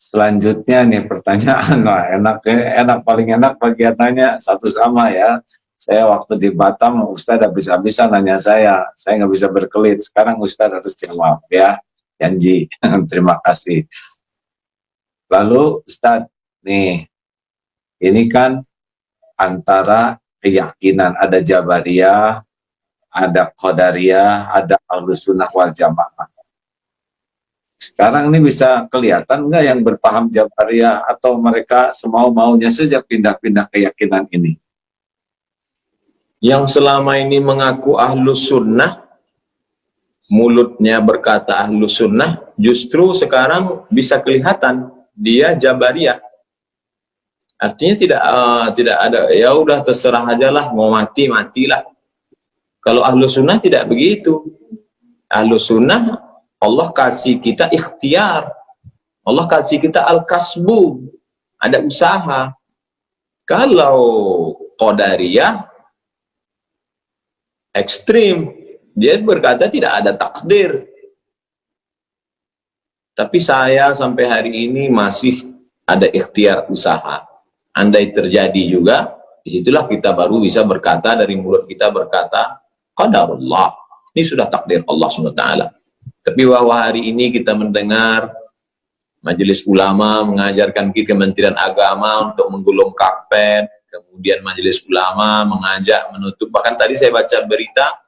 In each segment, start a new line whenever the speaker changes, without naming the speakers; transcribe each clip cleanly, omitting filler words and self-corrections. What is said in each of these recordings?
Selanjutnya nih pertanyaan, wah enak paling enak bagiannya satu sama ya. Saya waktu di Batam, Ustadz habis-habisan nanya saya nggak bisa berkelit. Sekarang Ustadz harus jawab ya, janji. Terima kasih. Lalu Ustadz, nih, ini kan antara keyakinan, ada Jabariyah, ada Qadariyah, ada Ahlus Sunnah wal Jamaah. Sekarang ini bisa kelihatan nggak yang berpaham Jabariyah atau mereka semau-maunya saja pindah-pindah keyakinan ini?
Yang selama ini mengaku Ahlus Sunnah, mulutnya berkata Ahlus Sunnah, justru sekarang bisa kelihatan dia Jabariyah. Artinya tidak ada, ya udah terserah aja lah, mau mati matilah. Kalau Ahlus Sunnah tidak begitu. Ahlus Sunnah, Allah kasih kita ikhtiar, Allah kasih kita al-kasbu, ada usaha. Kalau Qadariyah ekstrim, dia berkata tidak ada takdir. Tapi saya sampai hari ini masih ada ikhtiar usaha. Andai terjadi juga, disitulah kita baru bisa berkata, dari mulut kita berkata qadarullah, ini sudah takdir Allah SWT. Tapi bahwa hari ini kita mendengar Majelis Ulama mengajarkan kita, Kementerian Agama untuk menggulung karpet, kemudian Majelis Ulama mengajak menutup, bahkan tadi saya baca berita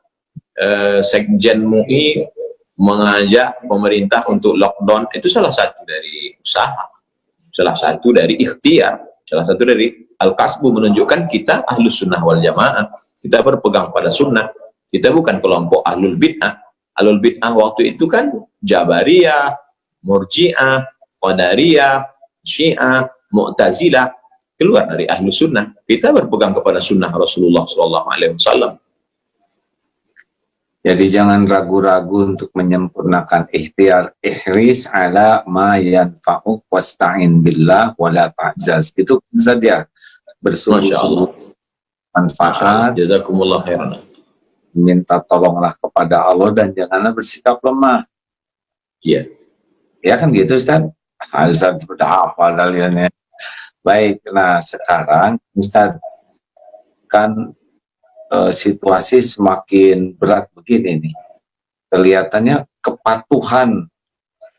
Sekjen MUI mengajak pemerintah untuk lockdown. Itu salah satu dari usaha, salah satu dari ikhtiar, salah satu dari al-kasbu, menunjukkan kita Ahlus Sunnah wal Jamaah, kita berpegang pada sunnah, kita bukan kelompok Ahlul Bid'ah. Ahlul Bid'ah waktu itu kan Jabariyah, Murji'ah, Qadariyah, Syiah, Mu'tazilah, keluar dari Ahlus Sunnah. Kita berpegang kepada sunnah Rasulullah SAW.
Jadi jangan ragu-ragu untuk menyempurnakan ikhtiar, ihris ala ma yanfa'uk wasta'in billah wala ta'jaz. Itu saja, bersungguh-sungguh manfaat,
jazakumullah khairan,
minta tolonglah kepada Allah dan janganlah bersikap lemah.
Iya.
Ya kan gitu Ustaz? Ustaz sudah hafal dalilnya. Baik, nah sekarang Ustaz, kan situasi semakin berat begini nih. Kelihatannya kepatuhan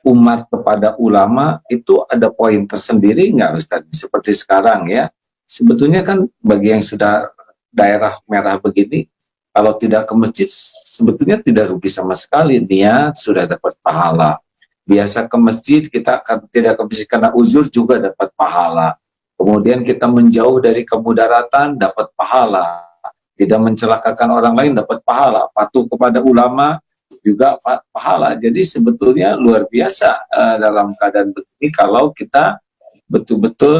umat kepada ulama itu ada poin tersendiri nggak Ustaz? Seperti sekarang ya, sebetulnya kan bagi yang sudah daerah merah begini, kalau tidak ke masjid sebetulnya tidak rugi sama sekali, niat sudah dapat pahala. Biasa ke masjid, kita tidak ke masjid karena uzur juga dapat pahala. Kemudian kita menjauh dari kemudaratan dapat pahala. Tidak mencelakakan orang lain dapat pahala. Patuh kepada ulama juga pahala. Jadi sebetulnya luar biasa dalam keadaan begini kalau kita betul-betul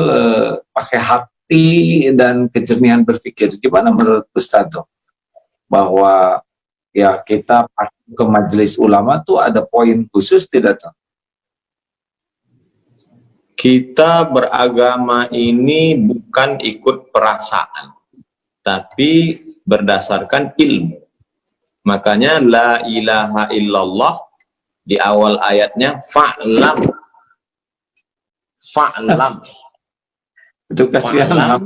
pakai hati dan kejernihan berpikir. Gimana menurut Ustaz bahwa ya kita ke majelis ulama tuh ada poin khusus tidak tuh?
Kita beragama ini bukan ikut perasaan, tapi berdasarkan ilmu. Makanya la ilaha illallah di awal ayatnya fa'lam. Fa'lam.
Itu kasihan.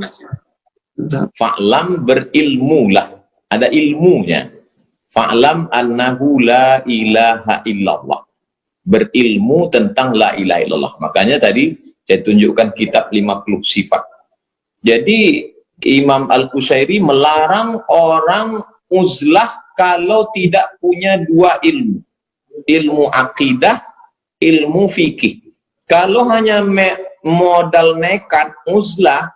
Fa'lam, berilmulah. Ada ilmunya. Fa'lam annahu la ilaha illallah. Berilmu tentang la ilaha illallah. Makanya tadi saya tunjukkan kitab 50 sifat. Jadi Imam Al-Qusairi melarang orang uzlah kalau tidak punya dua ilmu. Ilmu akidah, ilmu fikih. Kalau hanya modal nekat uzlah,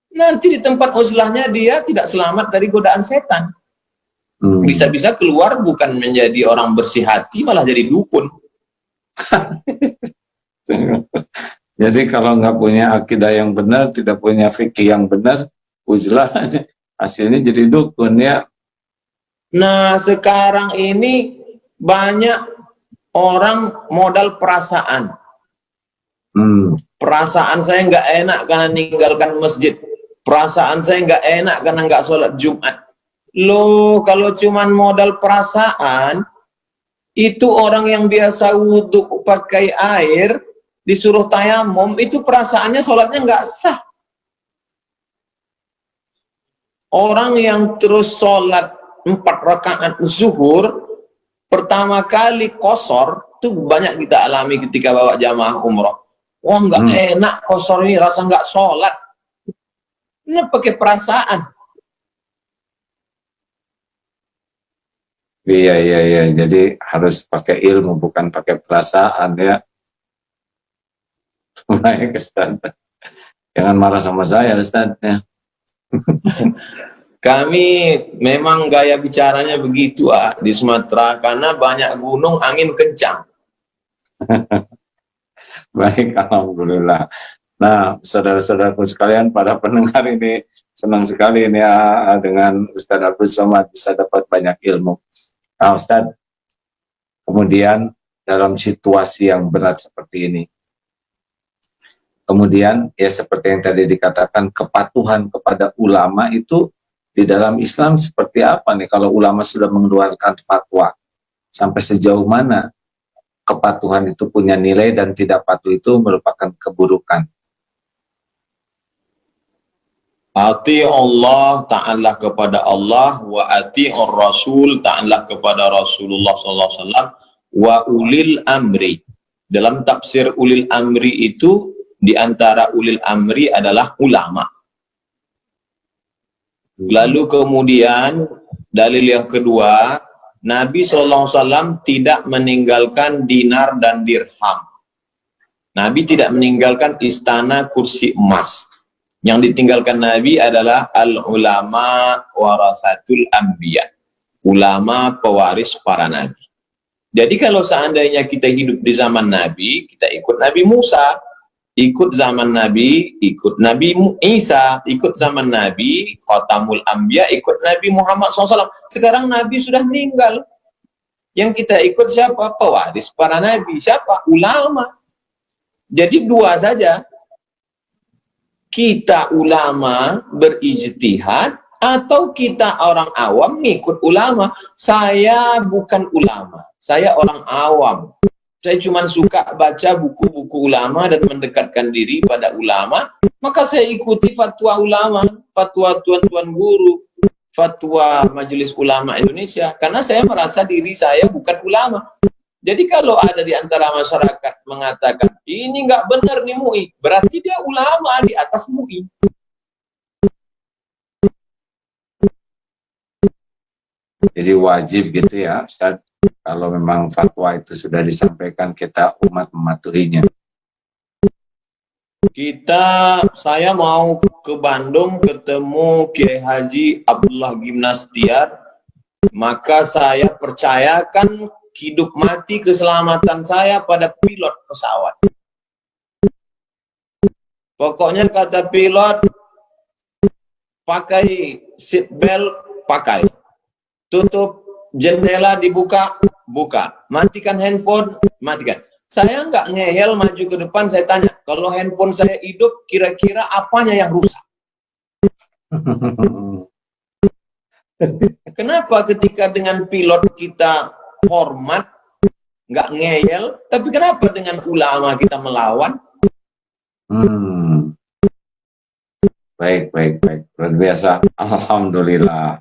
nanti di tempat uzlahnya dia tidak selamat dari godaan setan. Bisa-bisa keluar bukan menjadi orang bersih hati, malah jadi dukun.
Jadi kalau nggak punya akidah yang benar, tidak punya fikih yang benar, uzlah hasilnya jadi dukun ya.
Nah sekarang ini banyak orang modal perasaan. Perasaan saya nggak enak karena meninggalkan masjid. Perasaan saya nggak enak karena nggak sholat Jumat. Loh, kalau cuman modal perasaan, itu orang yang biasa wudhu pakai air, disuruh tayamum, itu perasaannya sholatnya nggak sah. Orang yang terus sholat 4 rakaat zuhur, pertama kali kosor, itu banyak kita alami ketika bawa jamaah umroh. Wah, nggak enak kosor ini, rasa nggak sholat. Ini pakai perasaan.
Iya. Jadi harus pakai ilmu, bukan pakai perasaan ya. Baik, Ustaz. Jangan marah sama saya, Ustaz. Ya.
Kami memang gaya bicaranya begitu di Sumatera, karena banyak gunung, angin kencang.
Baik, alhamdulillah. Nah, saudara-saudaraku sekalian, para pendengar ini senang sekali ini ya dengan Ustaz Abdul Somad, bisa dapat banyak ilmu. Nah, Ustaz, kemudian dalam situasi yang berat seperti ini, kemudian ya seperti yang tadi dikatakan, kepatuhan kepada ulama itu di dalam Islam seperti apa nih? Kalau ulama sudah mengeluarkan fatwa, sampai sejauh mana kepatuhan itu punya nilai dan tidak patuh itu merupakan keburukan?
Ati Allah, ta'ala kepada Allah, wa ati'ur Rasul, ta'ala kepada Rasulullah SAW, wa ulil amri. Dalam tafsir ulil amri itu, di antara ulil amri adalah ulama. Lalu kemudian, dalil yang kedua, Nabi SAW tidak meninggalkan dinar dan dirham. Nabi tidak meninggalkan istana kursi emas. Yang ditinggalkan Nabi adalah al-ulama warasatul anbiya. Ulama pewaris para nabi. Jadi kalau seandainya kita hidup di zaman Nabi, kita ikut Nabi Musa, ikut zaman Nabi, ikut Nabi Isa, ikut zaman Nabi, Khatamul Anbiya, ikut Nabi Muhammad SAW. Sekarang Nabi sudah meninggal. Yang kita ikut siapa? Pewaris para nabi. Siapa? Ulama. Jadi dua saja. Kita ulama berijtihad atau kita orang awam ngikut ulama. Saya bukan ulama, saya orang awam. Saya cuma suka baca buku-buku ulama dan mendekatkan diri pada ulama, maka saya ikuti fatwa ulama, fatwa tuan-tuan guru, fatwa Majelis Ulama Indonesia, karena saya merasa diri saya bukan ulama. Jadi kalau ada di antara masyarakat mengatakan, ini nggak benar nih MUI, berarti dia ulama di atas MUI.
Jadi wajib gitu ya, Ustaz, kalau memang fatwa itu sudah disampaikan, kita umat mematuhinya.
Saya mau ke Bandung ketemu Kiai Haji Abdullah Gimnastiar, maka saya percayakan hidup mati keselamatan saya pada pilot pesawat. Pokoknya kata pilot, pakai seat belt, pakai. Tutup jendela dibuka, buka. Matikan handphone, matikan. Saya nggak ngeyel maju ke depan, saya tanya, kalau handphone saya hidup, kira-kira apanya yang rusak? Kenapa ketika dengan pilot kita hormat, nggak ngeyel, tapi kenapa dengan ulama kita melawan?
Baik. Luar biasa. Alhamdulillah.